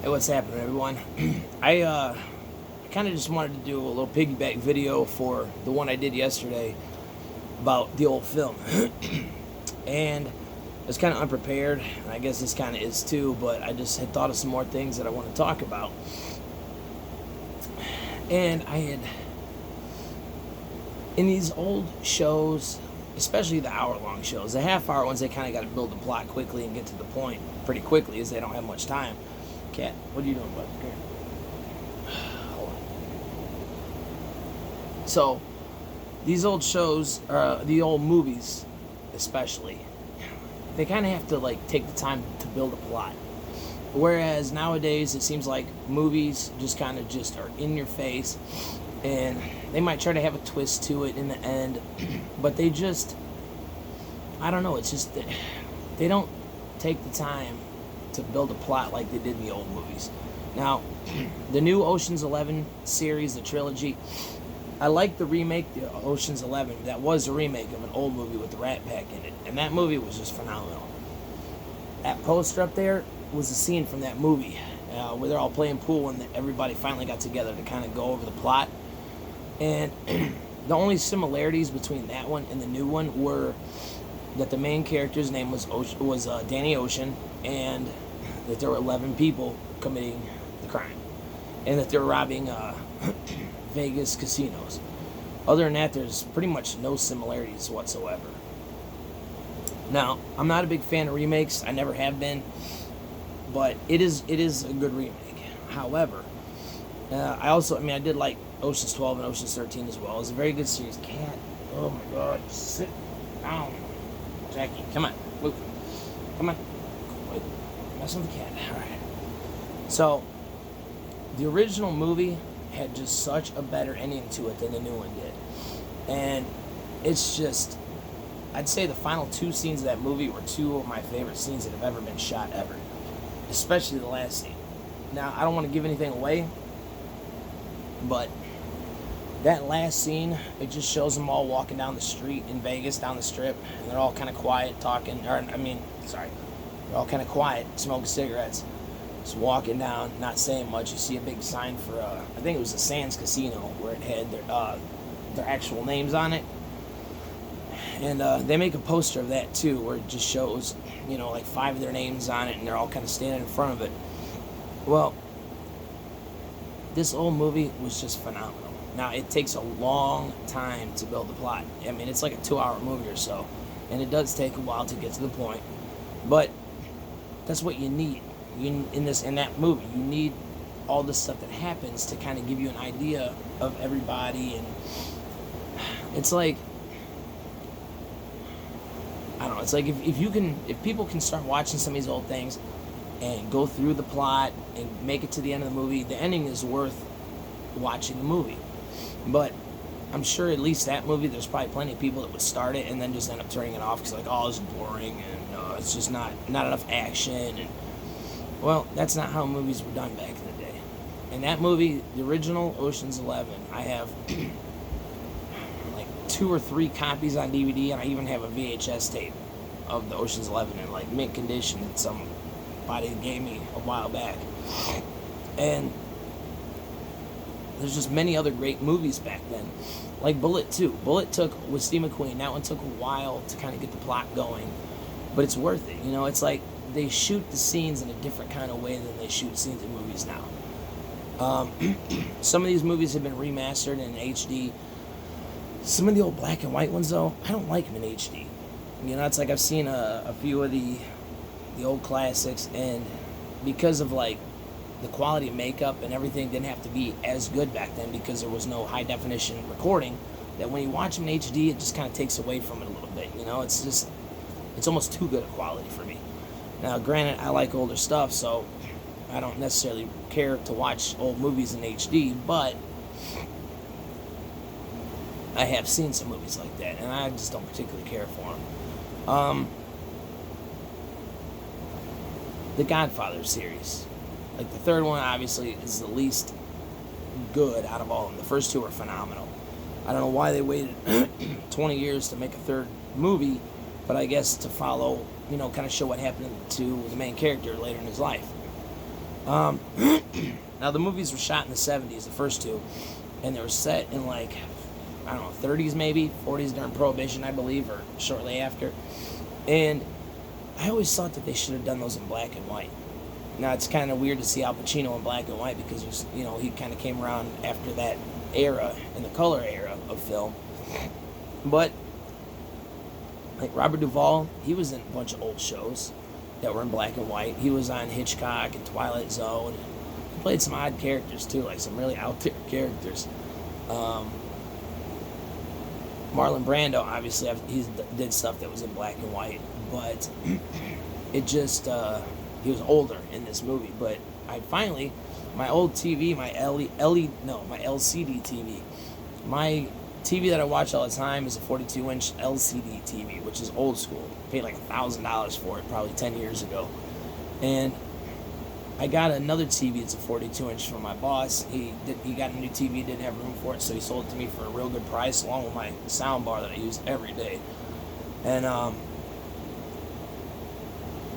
Hey, what's happening, everyone? I kind of just wanted to do a little piggyback video for the one I did yesterday about the old film. And I was kind of unprepared. I guess this kind of is too, but I just had thought of some more things that I want to talk about. And I had, in these old shows, especially the hour-long shows, the half-hour ones, they kind of got to build the plot quickly and get to the point pretty quickly, as they don't have much time. Cat, what are you doing, bud? Come here. Hold on. So, these old shows, the old movies, especially, they kind of have to take the time to build a plot. Whereas nowadays, it seems like movies just kind of just are in your face, and they might try to have a twist to it in the end, but they just, I don't know. It's just that they don't take the time to build a plot like they did in the old movies. Now, the new Ocean's 11 series, the trilogy, I like the remake, the Ocean's 11. That was a remake of an old movie with the Rat Pack in it, and that movie was just phenomenal. That poster up there was a scene from that movie where they're all playing pool and everybody finally got together to kind of go over the plot. And the only similarities between that one and the new one were that the main character's name was Danny Ocean, and that there were 11 people committing the crime, and that they were robbing Vegas casinos. Other than that, there's pretty much no similarities whatsoever. Now, I'm not a big fan of remakes. I never have been, but it is a good remake. However, I did like Ocean's 12 and Ocean's 13 as well. It was a very good series. Cat, oh my God, sit down. Jackie, come on, move. Come on. Wait, messing with the cat. All right. So, the original movie had just such a better ending to it than the new one did. And it's just, I'd say the final two scenes of that movie were two of my favorite scenes that have ever been shot ever. Especially the last scene. Now, I don't want to give anything away, but that last scene, it just shows them all walking down the street in Vegas, down the strip, and they're all kind of quiet, talking, they're all kind of quiet, smoking cigarettes, just walking down, not saying much. You see a big sign for, I think it was the Sands Casino, where it had their actual names on it, and they make a poster of that too, where it just shows, 5 of their names on it, and they're all kind of standing in front of it. Well, this old movie was just phenomenal. Now, it takes a long time to build the plot. I mean, it's like a 2-hour movie or so, and it does take a while to get to the point. But that's what you need in that movie. You need all this stuff that happens to kind of give you an idea of everybody, and it's like, I don't know. It's like if people can start watching some of these old things and go through the plot and make it to the end of the movie, the ending is worth watching the movie. But I'm sure at least that movie, there's probably plenty of people that would start it and then just end up turning it off because it's boring and it's just not enough action. And well, that's not how movies were done back in the day. And that movie, the original Ocean's 11, I have like 2 or 3 copies on DVD, and I even have a VHS tape of the Ocean's 11 in mint condition that somebody gave me a while back. And there's just many other great movies back then, like Bullet 2. Bullet with Steve McQueen. That one took a while to kind of get the plot going, but it's worth it. It's like they shoot the scenes in a different kind of way than they shoot scenes in movies now. Some of these movies have been remastered in HD. Some of the old black and white ones, though, I don't like them in HD. It's like I've seen a few of the old classics, and because of the quality of makeup and everything didn't have to be as good back then because there was no high definition recording, that when you watch them in HD, it just kind of takes away from it a little bit. It's almost too good a quality for me. Now, granted, I like older stuff, so I don't necessarily care to watch old movies in HD, but I have seen some movies like that, and I just don't particularly care for them. The Godfather series. The third one, obviously, is the least good out of all of them. The first 2 are phenomenal. I don't know why they waited 20 years to make a third movie, but I guess to follow, kind of show what happened to the main character later in his life. Um, Now the movies were shot in the 70s, the first two, and they were set in like, I don't know, 30s maybe, 40s during Prohibition, I believe, or shortly after. And I always thought that they should have done those in black and white. Now it's kind of weird to see Al Pacino in black and white because he kind of came around after that era, in the color era of film. But like Robert Duvall, he was in a bunch of old shows that were in black and white. He was on Hitchcock and Twilight Zone. He played some odd characters too, like some really out there characters. Marlon Brando, obviously, he did stuff that was in black and white, but it just he was older in this movie. But I finally, my old TV, my my LCD TV, my TV that I watch all the time is a 42-inch LCD TV, which is old school. I paid like $1,000 for it, probably 10 years ago. And I got another TV. It's a 42-inch from my boss. He got a new TV, didn't have room for it, so he sold it to me for a real good price, along with my sound bar that I use every day. And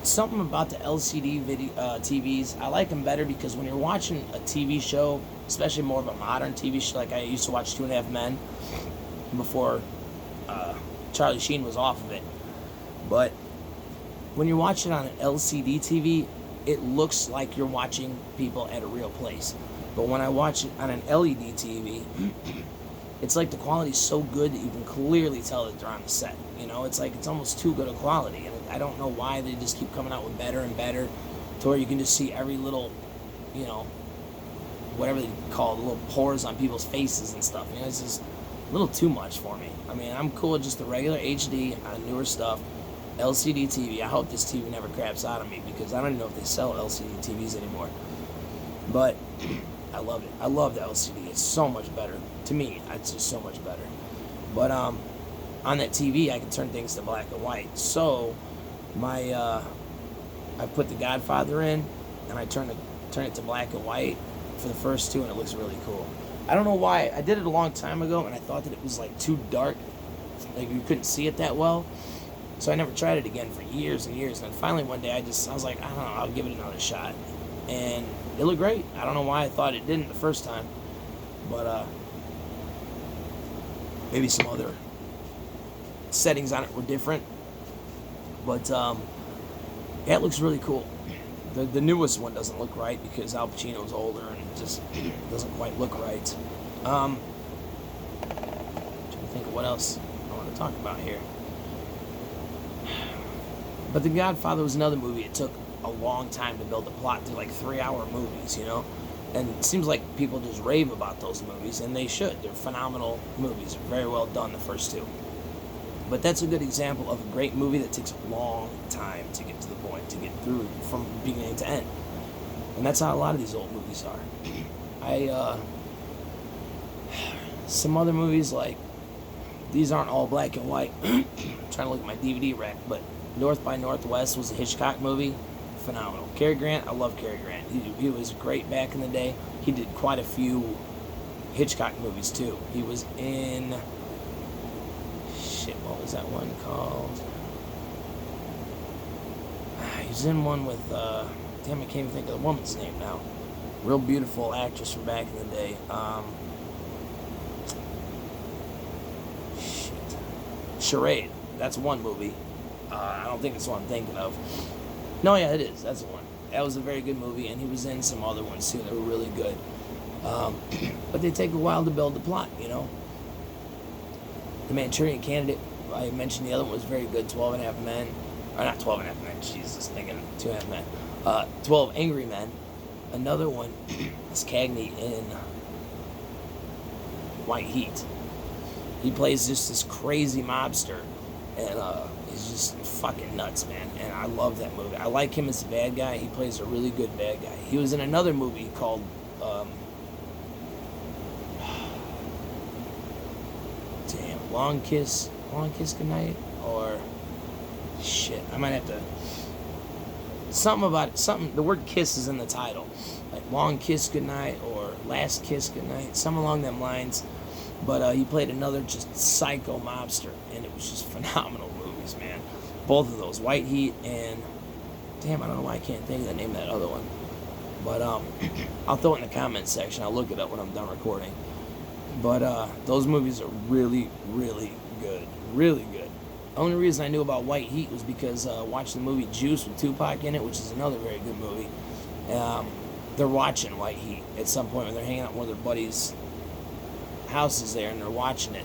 something about the LCD TVs, I like them better because when you're watching a TV show, especially more of a modern TV show, like I used to watch 2.5 Men before Charlie Sheen was off of it. But when you're watching on an LCD TV, it looks like you're watching people at a real place. But when I watch it on an LED TV, it's like the quality's so good that you can clearly tell that they're on the set. It's almost too good a quality. And I don't know why they just keep coming out with better and better, to where you can just see every little, whatever they call it, the little pores on people's faces and stuff. It's just a little too much for me. I mean, I'm cool with just the regular HD on newer stuff. LCD TV. I hope this TV never craps out on me because I don't even know if they sell LCD TVs anymore. But I love it. I love the LCD. It's so much better. To me, it's just so much better. But on that TV, I can turn things to black and white. So I put The Godfather in, and I turn it to black and white for the first two, and it looks really cool. I don't know why. I did it a long time ago, and I thought that it was like too dark, like you couldn't see it that well. So I never tried it again for years and years. And then finally one day I was like, I don't know, I'll give it another shot. And it looked great. I don't know why I thought it didn't the first time. But maybe some other settings on it were different. But yeah, it looks really cool. The newest one doesn't look right because Al Pacino's older and it just doesn't quite look right. Trying to think of what else I want to talk about here. But The Godfather was another movie. It took a long time to build the plot. They're like 3-hour movies, And it seems like people just rave about those movies, and they should. They're phenomenal movies. They're very well done, the first two. But that's a good example of a great movie that takes a long time to get to the point, to get through from beginning to end. And that's how a lot of these old movies are. Some other movies, like, these aren't all black and white. I'm trying to look at my DVD rack, but North by Northwest was a Hitchcock movie. Phenomenal. Cary Grant, I love Cary Grant. He was great back in the day. He did quite a few Hitchcock movies too. He was in... what was that one called? He was in one with... damn, I can't even think of the woman's name now. Real beautiful actress from back in the day. Charade. That's one movie. I don't think it's what I'm thinking of. No, yeah, it is. That's the one. That was a very good movie, and he was in some other ones too that were really good. But they take a while to build the plot, The Manchurian Candidate, I mentioned the other one was very good. 12.5 Men. Or not 12.5 Men. Jesus, thinking 2.5 Men. 12 Angry Men. Another one is Cagney in White Heat. He plays just this crazy mobster. And he's just fucking nuts, man. And I love that movie. I like him as a bad guy. He plays a really good bad guy. He was in another movie called Long Kiss Goodnight, or shit, I might have to, the word kiss is in the title, like Long Kiss Goodnight or Last Kiss Goodnight, something along them lines. But he played another just psycho mobster, and it was just phenomenal movies, man. Both of those, White Heat and, damn, I don't know why I can't think of the name of that other one. But I'll throw it in the comments section. I'll look it up when I'm done recording. But those movies are really, really good. Really good. The only reason I knew about White Heat was because watching the movie Juice with Tupac in it, which is another very good movie. They're watching White Heat at some point when they're hanging out in one of their buddies' houses there, and they're watching it.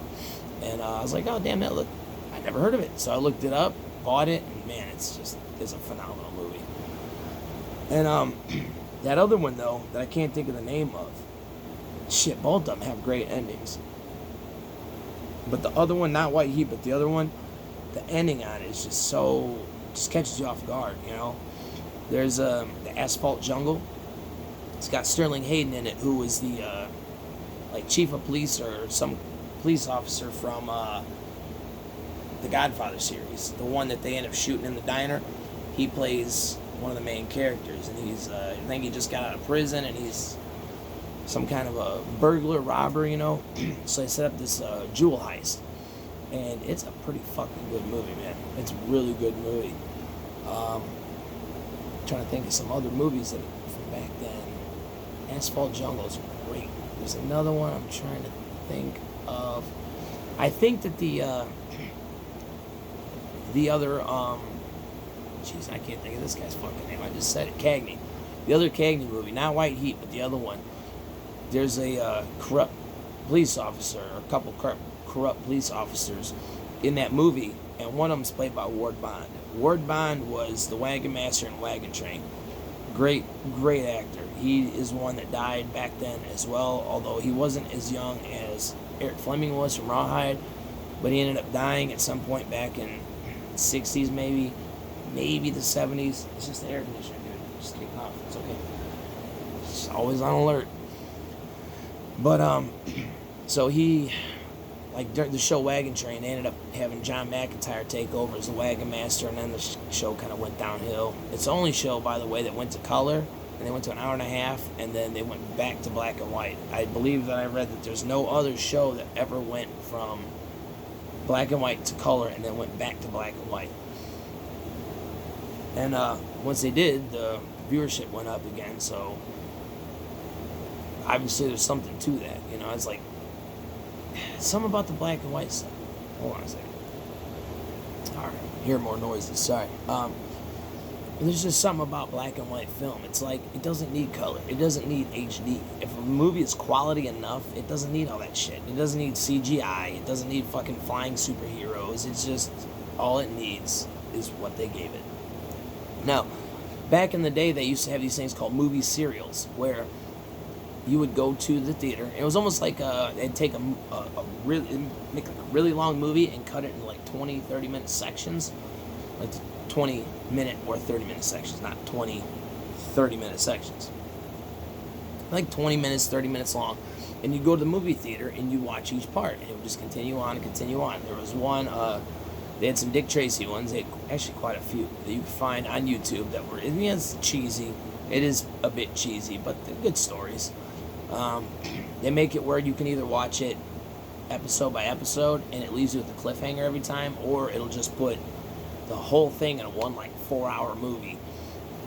And I was like, oh, damn, that look, I never heard of it. So I looked it up, bought it, and man, it's a phenomenal movie. And that other one, though, that I can't think of the name of, shit, both of them have great endings. But the other one, not White Heat, but the other one, the ending on it is just catches you off guard, you know? There's the Asphalt Jungle. It's got Sterling Hayden in it, who was the, chief of police or some police officer from the Godfather series. The one that they end up shooting in the diner. He plays one of the main characters, and he's, I think he just got out of prison, and he's some kind of a burglar, robber, you know? So they set up this jewel heist. And it's a pretty fucking good movie, man. It's a really good movie. Trying to think of some other movies that from back then. Asphalt Jungle is great. There's another one I'm trying to think of. I think that the other, jeez, I can't think of this guy's fucking name. I just said it. Cagney. The other Cagney movie, not White Heat, but the other one. There's a corrupt police officer, or a couple corrupt police officers in that movie, and one of them's played by Ward Bond. Ward Bond was the Wagon Master in Wagon Train. Great actor. He is one that died back then as well, although he wasn't as young as Eric Fleming was from Rawhide, but he ended up dying at some point back in the 60s, maybe the 70s. It's just the air conditioner, dude. Just kicking off. It's okay. It's always on alert. But, so he, like, during the show Wagon Train, they ended up having John McIntyre take over as the Wagon Master, and then the show kind of went downhill. It's the only show, by the way, that went to color, and they went to an hour and a half, and then they went back to black and white. I believe that I read that there's no other show that ever went from black and white to color, and then went back to black and white. And once they did, the viewership went up again, so obviously there's something to that, you know. It's like something about the black and white stuff. Hold on a second. Alright, hear more noises, sorry. There's just something about black and white film. It's like, it doesn't need color. It doesn't need HD. If a movie is quality enough, it doesn't need all that shit. It doesn't need CGI. It doesn't need fucking flying superheroes. It's just, all it needs is what they gave it. Now, back in the day, they used to have these things called movie serials, where you would go to the theater. It was almost like they'd take make like a really long movie and cut it into like 20, 30-minute sections. Like 20-minute or 30-minute sections, not 20, 30-minute sections. Like 20 minutes, 30 minutes long. And you go to the movie theater and you watch each part. And it would just continue on and continue on. There was one, they had some Dick Tracy ones. They had actually quite a few that you could find on YouTube that were, in the end, it's cheesy. It is a bit cheesy, but they're good stories. They make it where you can either watch it episode by episode and it leaves you with a cliffhanger every time, or it'll just put the whole thing in one 4-hour movie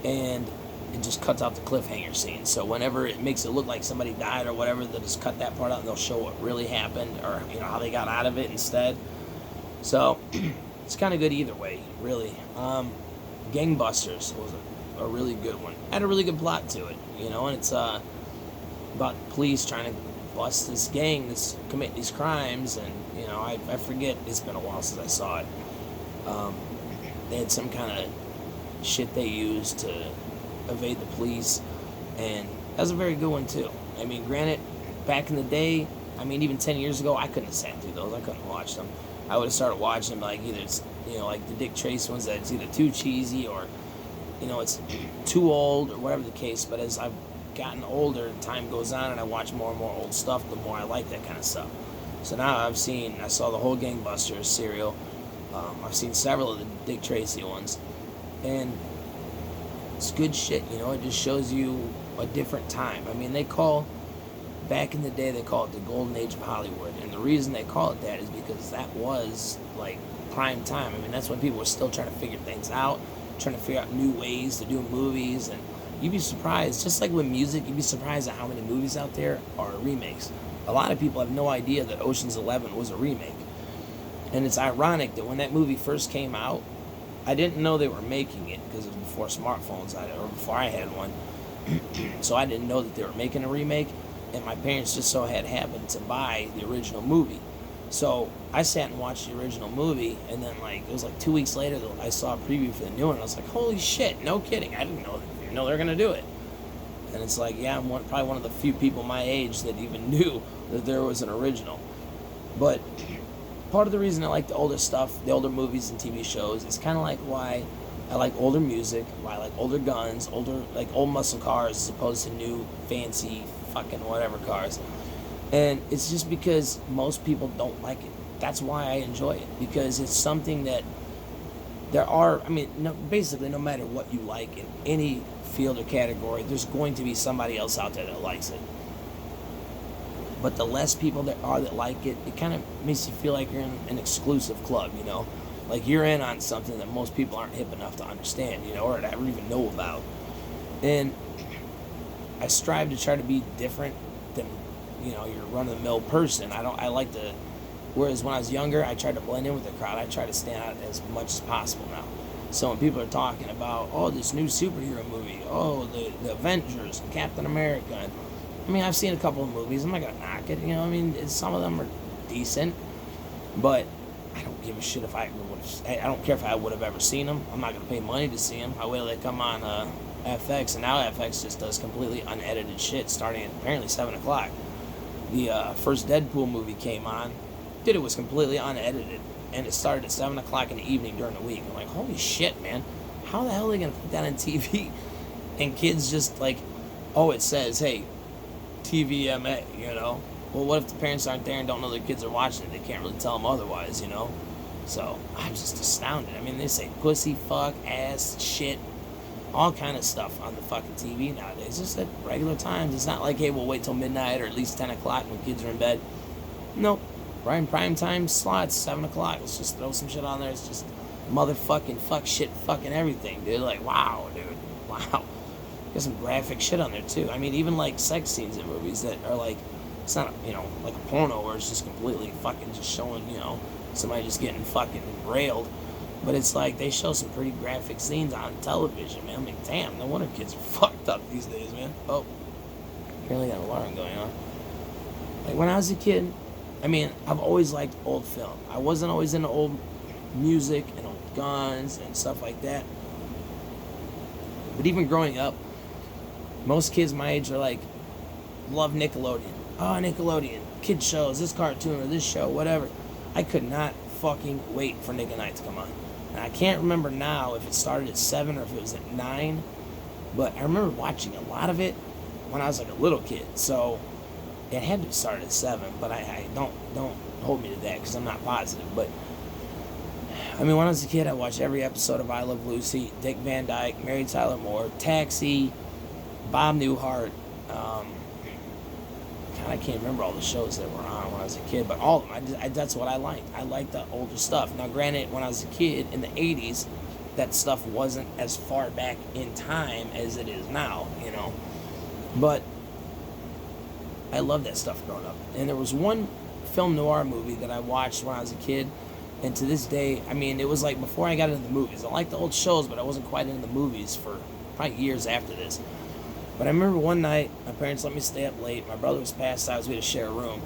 and it just cuts out the cliffhanger scene. So whenever it makes it look like somebody died or whatever, they'll just cut that part out and they'll show what really happened, or how they got out of it instead. So it's kind of good either way, really. Gangbusters was a really good one. Had a really good plot to it, and it's about police trying to bust this gang that's commit these crimes, and I forget, it's been a while since I saw it. They had some kind of shit they used to evade the police, and that was a very good one too. I mean, granted, back in the day, even 10 years ago, I couldn't have sat through those. I couldn't watch them. I would have started watching them either it's like the Dick Tracy ones, that it's either too cheesy or it's too old or whatever the case. But as I've gotten older and time goes on and I watch more and more old stuff, the more I like that kind of stuff. So now I saw the whole Gangbusters serial. I've seen several of the Dick Tracy ones, and it's good shit. It just shows you a different time. Back in the day, they call it the golden age of Hollywood, and the reason they call it that is because that was prime time. That's when people were still trying to figure things out, trying to figure out new ways to do movies, and you'd be surprised. Just like with music, you'd be surprised at how many movies out there are remakes. A lot of people have no idea that Ocean's 11 was a remake. And it's ironic that when that movie first came out, I didn't know they were making it because it was before smartphones, or before I had one. So I didn't know that they were making a remake, and my parents just so had happened to buy the original movie. So I sat and watched the original movie, and then it was 2 weeks later I saw a preview for the new one, and I was like, holy shit, no kidding, I didn't know they're gonna do it. And it's like, yeah, I'm probably one of the few people my age that even knew that there was an original. But part of the reason I like the older stuff, the older movies and TV shows, is kind of like why I like older music, why I like older guns, old muscle cars as opposed to new fancy fucking whatever cars. And it's just because most people don't like it. That's why I enjoy it, because it's something that basically no matter what you like in any field or category, there's going to be somebody else out there that likes it. But the less people there are that like it, it kind of makes you feel like you're in an exclusive club, Like you're in on something that most people aren't hip enough to understand, or to even know about. And I strive to try to be different than, your run-of-the-mill person. Whereas when I was younger, I tried to blend in with the crowd. I try to stand out as much as possible now. So when people are talking about, this new superhero movie, the Avengers, and Captain America, I've seen a couple of movies. I'm not going to knock it, some of them are decent, but I don't give a shit if I don't care if I would have ever seen them. I'm not going to pay money to see them. I wait till they come on FX, and now FX just does completely unedited shit starting at apparently 7 o'clock. The first Deadpool movie came on. Dude, it was completely unedited, and it started at 7 o'clock in the evening during the week. I'm like, holy shit, man. How the hell are they going to put that on TV? And kids just it says, hey, TVMA, Well, what if the parents aren't there and don't know their kids are watching it? They can't really tell them otherwise, So, I'm just astounded. They say pussy, fuck, ass, shit, all kind of stuff on the fucking TV nowadays. Just at regular times. It's not like, hey, we'll wait till midnight or at least 10 o'clock when kids are in bed. Nope. Right in prime time slots, 7 o'clock. Let's just throw some shit on there. It's just motherfucking fuck shit fucking everything, dude. Wow, dude. Wow. There's some graphic shit on there, too. Even, sex scenes in movies that are, it's not, like a porno where it's just completely fucking just showing, somebody just getting fucking railed. But it's they show some pretty graphic scenes on television, man. Damn, no wonder kids are fucked up these days, man. Oh, apparently got an alarm going on. When I was a kid, I've always liked old film. I wasn't always into old music and old guns and stuff like that. But even growing up, most kids my age are love Nickelodeon. Oh, Nickelodeon, kid shows, this cartoon or this show, whatever. I could not fucking wait for Nick at Night to come on. And I can't remember now if it started at 7 or if it was at 9, but I remember watching a lot of it when I was a little kid. So it had to start at 7, but I don't hold me to that because I'm not positive. But when I was a kid, I watched every episode of I Love Lucy, Dick Van Dyke, Mary Tyler Moore, Taxi, Bob Newhart. I can't remember all the shows that were on when I was a kid, but all of them. That's what I liked. I liked the older stuff. Now, granted, when I was a kid in the 80s, that stuff wasn't as far back in time as it is now, But I loved that stuff growing up. And there was one film noir movie that I watched when I was a kid, and to this day, it was before I got into the movies. I liked the old shows, but I wasn't quite into the movies for probably years after this. But I remember one night, my parents let me stay up late. My brother was passed out, so we had to share a room.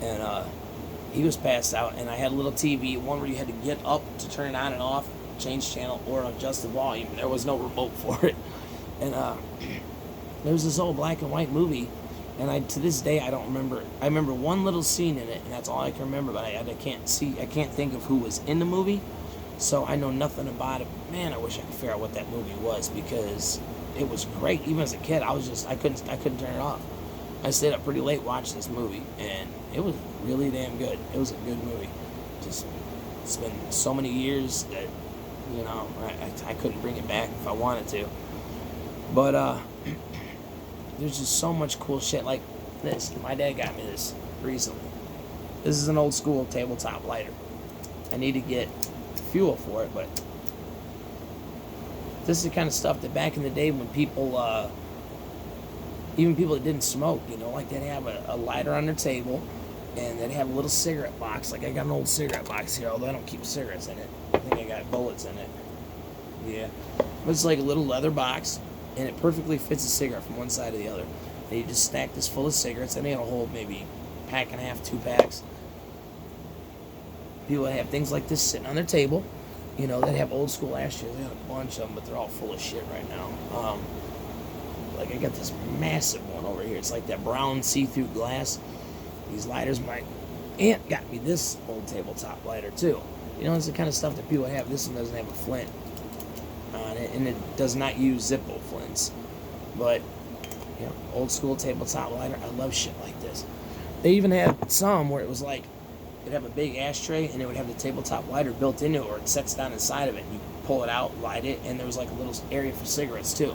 And he was passed out, and I had a little TV, one where you had to get up to turn it on and off, change channel, or adjust the volume. There was no remote for it. And there was this old black and white movie, and to this day, I don't remember it. I remember one little scene in it, and that's all I can remember, but I can't think of who was in the movie, so I know nothing about it. Man, I wish I could figure out what that movie was, because it was great. Even as a kid, I couldn't turn it off. I stayed up pretty late watching this movie, and it was really damn good. It was a good movie. Just, it's been so many years that, I couldn't bring it back if I wanted to. But, there's just so much cool shit like this. My dad got me this recently. This is an old school tabletop lighter. I need to get fuel for it, but This is the kind of stuff that back in the day when people, even people that didn't smoke, like they'd have a lighter on their table, and they'd have a little cigarette box. Like I got an old cigarette box here, although I don't keep cigarettes in it. I think I got bullets in it. Yeah. But it's like a little leather box, and it perfectly fits a cigarette from one side to the other. And you just stack this full of cigarettes, and it'll hold maybe a pack and a half, 2 packs. People that have things like this sitting on their table, that have old school ashtrays. They got a bunch of them, but they're all full of shit right now. Like I got this massive one over here. It's like that brown see-through glass. These lighters, my aunt got me this old tabletop lighter too. It's the kind of stuff that people have. This one doesn't have a flint on it, and it does not use Zippo flints. But, old school tabletop lighter. I love shit like this. They even had some where it was like, it'd have a big ashtray, and it would have the tabletop lighter built into it, or it sets down inside of it, and you pull it out, light it, and there was like a little area for cigarettes too.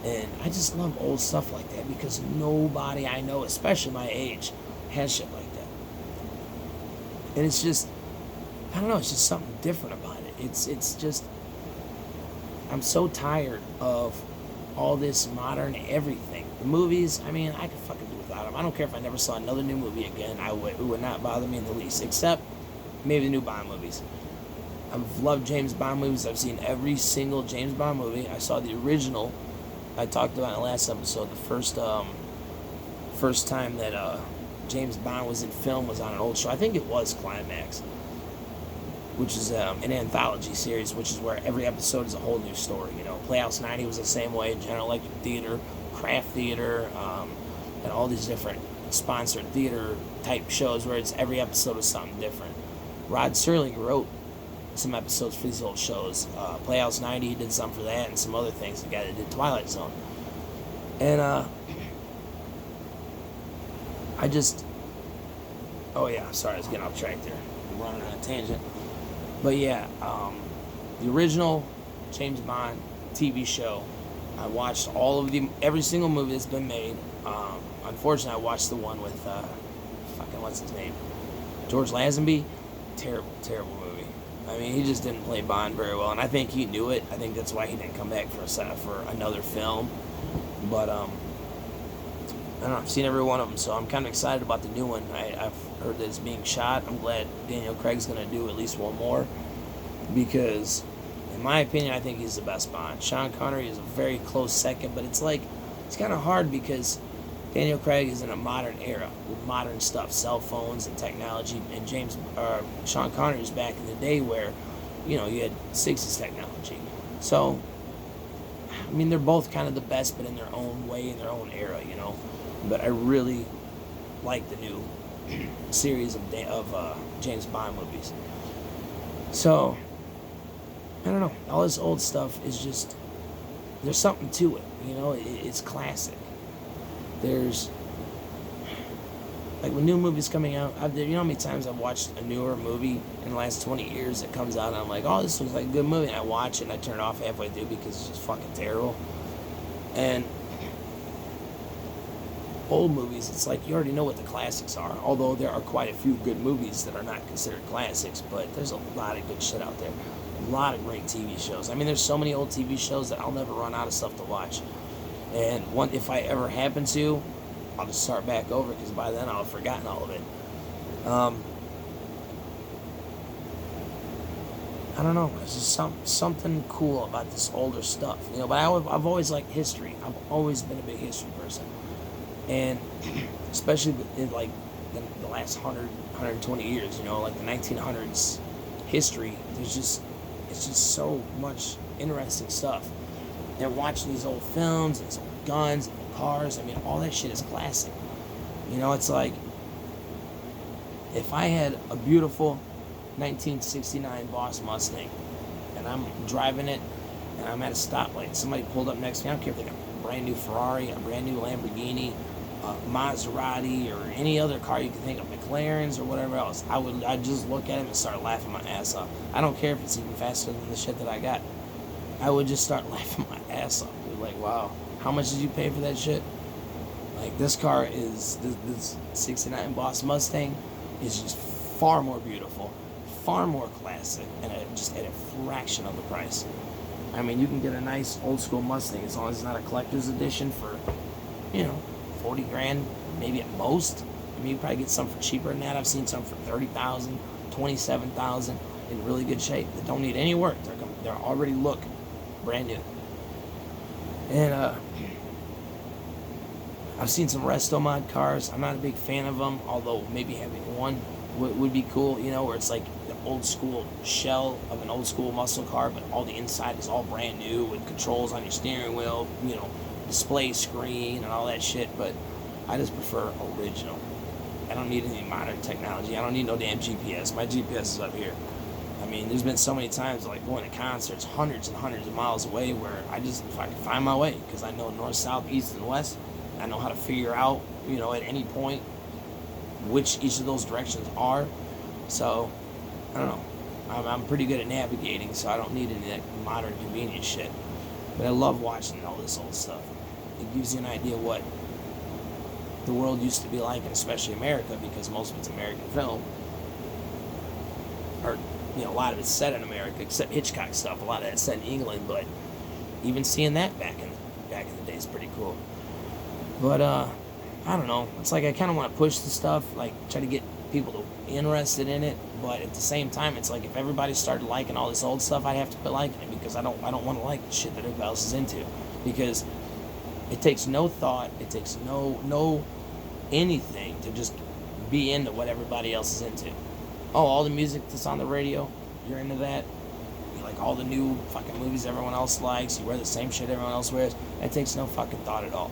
And I just love old stuff like that, because nobody I know, especially my age, has shit like that. And it's just, I don't know, it's just something different about it. It's just, I'm so tired of all this modern everything. The movies, I could fucking do without them. I don't care if I never saw another new movie again. It would not bother me in the least, except maybe the new Bond movies. I've loved James Bond movies. I've seen every single James Bond movie. I saw the original. I talked about in the last episode. The first time that James Bond was in film was on an old show. I think it was Climax, which is an anthology series, which is where every episode is a whole new story. Playhouse 90 was the same way. General Electric Theater, Kraft Theater, and all these different sponsored theater type shows where it's every episode is something different. Rod Serling wrote some episodes for these old shows. Playhouse 90, he did some for that, and some other things. The guy that did Twilight Zone. And oh yeah, sorry, I was getting off track there. I'm running on a tangent. But yeah, the original James Bond TV show, I watched every single movie that's been made. Unfortunately, I watched the one with, what's his name? George Lazenby. Terrible, terrible movie. He just didn't play Bond very well, and I think he knew it. I think that's why he didn't come back for another film. But, I don't know, I've seen every one of them, so I'm kind of excited about the new one. I've heard that it's being shot. I'm glad Daniel Craig's going to do at least one more, because, in my opinion, I think he's the best Bond. Sean Connery is a very close second, but it's kind of hard because Daniel Craig is in a modern era with modern stuff, cell phones and technology, and Sean Connery is back in the day where, you had 60s technology. So, they're both kind of the best, but in their own way, in their own era, But I really like the new series of James Bond movies. So, I don't know. All this old stuff is just, there's something to it, It's classic. There's, like when new movies coming out, how many times I've watched a newer movie in the last 20 years that comes out, and I'm like, oh, this looks like a good movie, and I watch it, and I turn it off halfway through because it's just fucking terrible. And old movies, it's like you already know what the classics are, although there are quite a few good movies that are not considered classics, but there's a lot of good shit out there. A lot of great TV shows. There's so many old TV shows that I'll never run out of stuff to watch. And if I ever happen to, I'll just start back over, because by then I'll have forgotten all of it. I don't know. There's just something cool about this older stuff, But I've always liked history. I've always been a big history person, and especially in like the last 120 years, like the 1900s history. It's just so much interesting stuff. And watching these old films and these old guns and old cars, all that shit is classic. It's like, if I had a beautiful 1969 Boss Mustang, and I'm driving it, and I'm at a stoplight, somebody pulled up next to me, I don't care if they got a brand new Ferrari, a brand new Lamborghini, Maserati, or any other car you can think of, McLarens or whatever else, I'd just look at him and start laughing my ass off. I don't care if it's even faster than the shit that I got. I would just start laughing my ass off. Like, wow, how much did you pay for that shit? Like, this car is, this 69 Boss Mustang is just far more beautiful, far more classic, and just at a fraction of the price. I mean, you can get a nice old school Mustang as long as it's not a collector's edition for, 40 grand, maybe at most. I mean, you probably get some for cheaper than that. I've seen some for 30,000, 27,000 in really good shape that don't need any work. They're already look brand new. And I've seen some resto mod cars. I'm not a big fan of them, although maybe having one would be cool, where it's like the old school shell of an old school muscle car, but all the inside is all brand new with controls on your steering wheel, display screen and all that shit. But I just prefer original. I don't need any modern technology. I don't need no damn GPS. My GPS is up here. I mean, there's been so many times like going to concerts hundreds and hundreds of miles away where if I can find my way, because I know north, south, east, and west. I know how to figure out, at any point which each of those directions are. So, I don't know. I'm pretty good at navigating, so I don't need any of that modern convenience shit. But I love watching all this old stuff. It gives you an idea what the world used to be like, and especially America, because most of it's American film. Or, a lot of it's set in America, except Hitchcock stuff. A lot of that's set in England, but even seeing that back in the day is pretty cool. But, I don't know. It's like I kind of want to push the stuff, like try to get people to be interested in it. But at the same time, it's like if everybody started liking all this old stuff, I'd have to quit liking it, because I don't want to like the shit that everybody else is into. Because it takes no thought, it takes no anything to just be into what everybody else is into. Oh, all the music that's on the radio, you're into that. You like all the new fucking movies everyone else likes. You wear the same shit everyone else wears. It takes no fucking thought at all.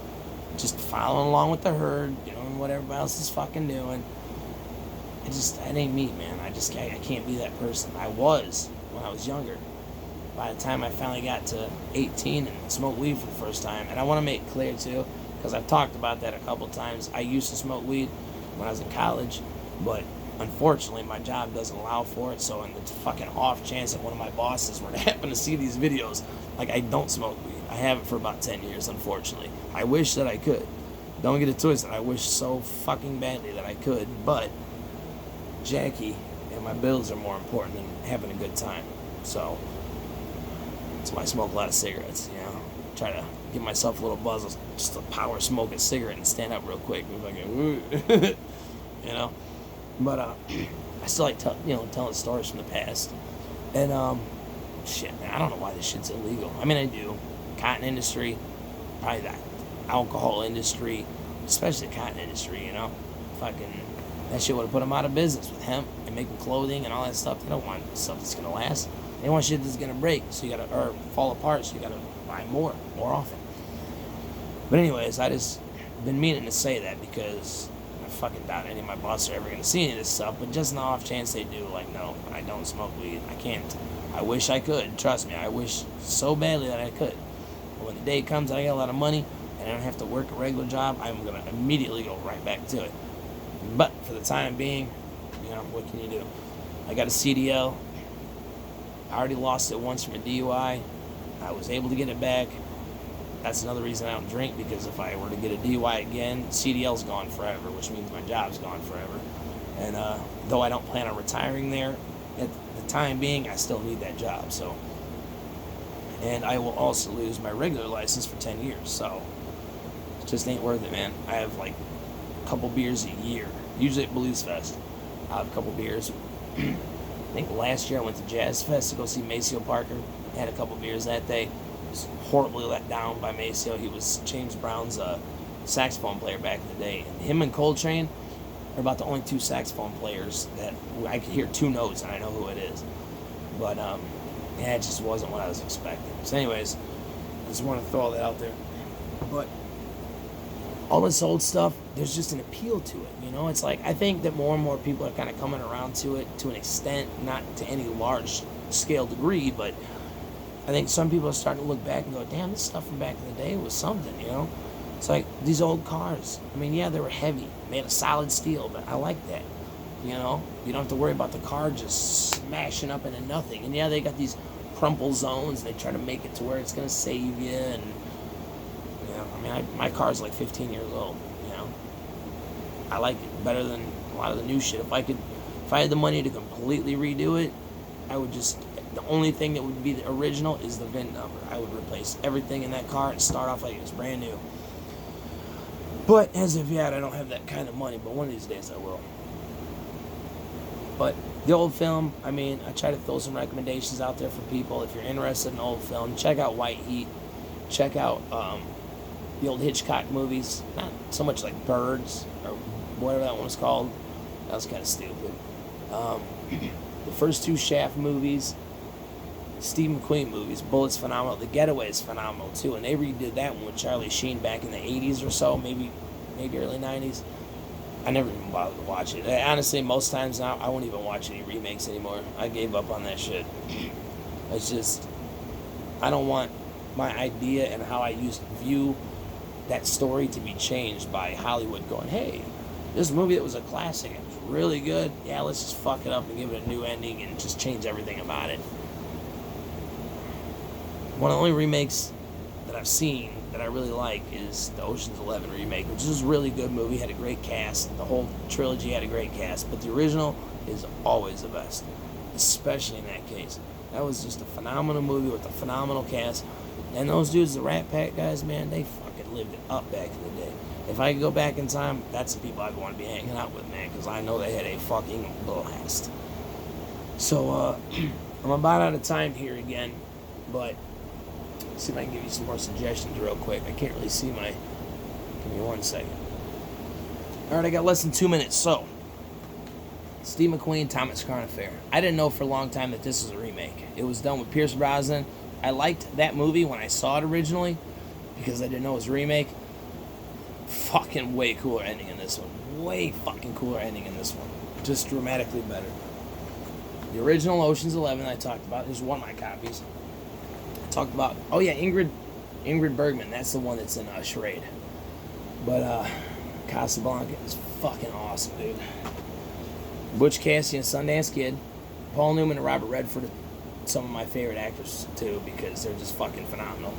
Just following along with the herd, doing what everybody else is fucking doing. It ain't me, man. I can't be that person. I was when I was younger. By the time I finally got to 18 and smoked weed for the first time, and I want to make it clear too, because I've talked about that a couple times. I used to smoke weed when I was in college, but unfortunately my job doesn't allow for it. So in the fucking off chance that one of my bosses were to happen to see these videos, like, I don't smoke weed. I haven't for about 10 years, unfortunately. I wish that I could. Don't get it twisted. I wish so fucking badly that I could, but Jackie and my bills are more important than having a good time. So that's why I smoke a lot of cigarettes, Try to give myself a little buzz, just a power smoke a cigarette and stand up real quick. But I still like telling stories from the past. And shit, man, I don't know why this shit's illegal. I mean, I do. Cotton industry, probably the alcohol industry, especially the cotton industry, fucking, that shit would have put them out of business with hemp and making clothing and all that stuff. They don't want stuff that's gonna last. They want shit that's gonna break, or fall apart, so you gotta buy more often. But anyways, I just been meaning to say that, because I fucking doubt any of my bosses are ever gonna see any of this stuff, but just in the off chance they do, like, no, I don't smoke weed. I can't. I wish I could. Trust me, I wish so badly that I could. But when the day comes that I got a lot of money and I don't have to work a regular job, I'm gonna immediately go right back to it. But for the time being, what can you do? I got a CDL. I already lost it once from a DUI. I was able to get it back. That's another reason I don't drink, because if I were to get a DUI again, CDL's gone forever, which means my job's gone forever. And though I don't plan on retiring there, at the time being, I still need that job. So, and I will also lose my regular license for 10 years. So it just ain't worth it, man. I have like a couple beers a year. Usually at Blues Fest, I have a couple beers. I think last year I went to Jazz Fest to go see Maceo Parker. I had a couple beers that day. Was horribly let down by Maceo. He was James Brown's saxophone player back in the day. And him and Coltrane are about the only two saxophone players that I could hear two notes and I know who it is. But it just wasn't what I was expecting. So anyways, I just want to throw all that out there. But all this old stuff, there's just an appeal to it, It's like, I think that more and more people are kind of coming around to it to an extent, not to any large scale degree, but I think some people are starting to look back and go, damn, this stuff from back in the day was something, It's like these old cars. I mean, yeah, they were heavy, made of solid steel, but I like that, You don't have to worry about the car just smashing up into nothing. And yeah, they got these crumple zones. They try to make it to where it's going to save you. And, my car's like 15 years old, I like it better than a lot of the new shit. If I had the money to completely redo it, I would just The only thing that would be the original is the VIN number. I would replace everything in that car and start off like it was brand new. But as of yet, I don't have that kind of money, but one of these days I will. But the old film, I mean, I try to throw some recommendations out there for people. If you're interested in old film, check out White Heat. Check out the old Hitchcock movies. Not so much like Birds or whatever that one was called. That was kind of stupid. The first two Shaft movies, Steve McQueen movies, Bullet's phenomenal. The Getaway is phenomenal too, and they redid that one with Charlie Sheen back in the 80s or so, maybe early 90s. I never even bothered to watch it. Honestly, most times now, I won't even watch any remakes anymore. I gave up on that shit. It's just, I don't want my idea and how I used to view that story to be changed by Hollywood going, hey, this movie that was a classic, it was really good. Yeah, let's just fuck it up and give it a new ending and just change everything about it. One of the only remakes that I've seen that I really like is the Ocean's 11 remake, which is a really good movie, had a great cast. The whole trilogy had a great cast, but the original is always the best, especially in that case. That was just a phenomenal movie with a phenomenal cast. And those dudes, the Rat Pack guys, man, they fucking lived it up back in the day. If I could go back in time, that's the people I'd want to be hanging out with, man, because I know they had a fucking blast. So, I'm about out of time here again, but let's see if I can give you some more suggestions real quick. I can't really see my... Give me 1 second. Alright, I got less than 2 minutes, so... Steve McQueen, Thomas Crown Affair. I didn't know for a long time that this was a remake. It was done with Pierce Brosnan. I liked that movie when I saw it originally, because I didn't know it was a remake. Fucking way cooler ending in this one. Way fucking cooler ending in this one. Just dramatically better. The original Ocean's 11 I talked about. There's one of my copies. I talked about... Oh yeah, Ingrid Bergman. That's the one that's in Charade. But Casablanca is fucking awesome, dude. Butch Cassidy and Sundance Kid. Paul Newman and Robert Redford are some of my favorite actors too, because they're just fucking phenomenal.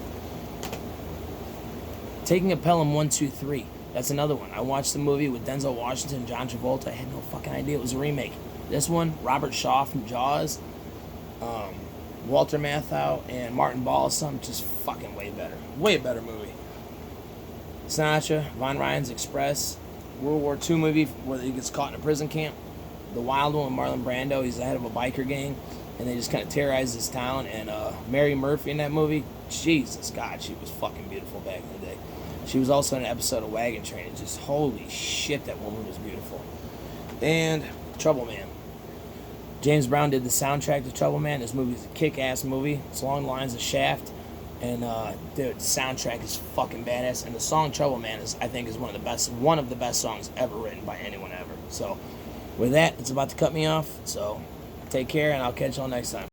Taking a Pelham 1, 2, 3. That's another one. I watched the movie with Denzel Washington and John Travolta. I had no fucking idea it was a remake. This one, Robert Shaw from Jaws, Walter Matthau, and Martin Balsam, just fucking way better. Way better movie. Sinatra, Von Ryan's Express, World War II movie where he gets caught in a prison camp. The Wild One with Marlon Brando. He's the head of a biker gang, and they just kind of terrorize this town. And Mary Murphy in that movie, Jesus God, she was fucking beautiful back in the day. She was also in an episode of Wagon Train. Just holy shit, that woman was beautiful. And Trouble Man. James Brown did the soundtrack to Trouble Man. This movie is a kick-ass movie. It's along the lines of Shaft. And dude, the soundtrack is fucking badass. And the song Trouble Man is, I think, is one of the best songs ever written by anyone ever. So with that, it's about to cut me off. So take care, and I'll catch y'all next time.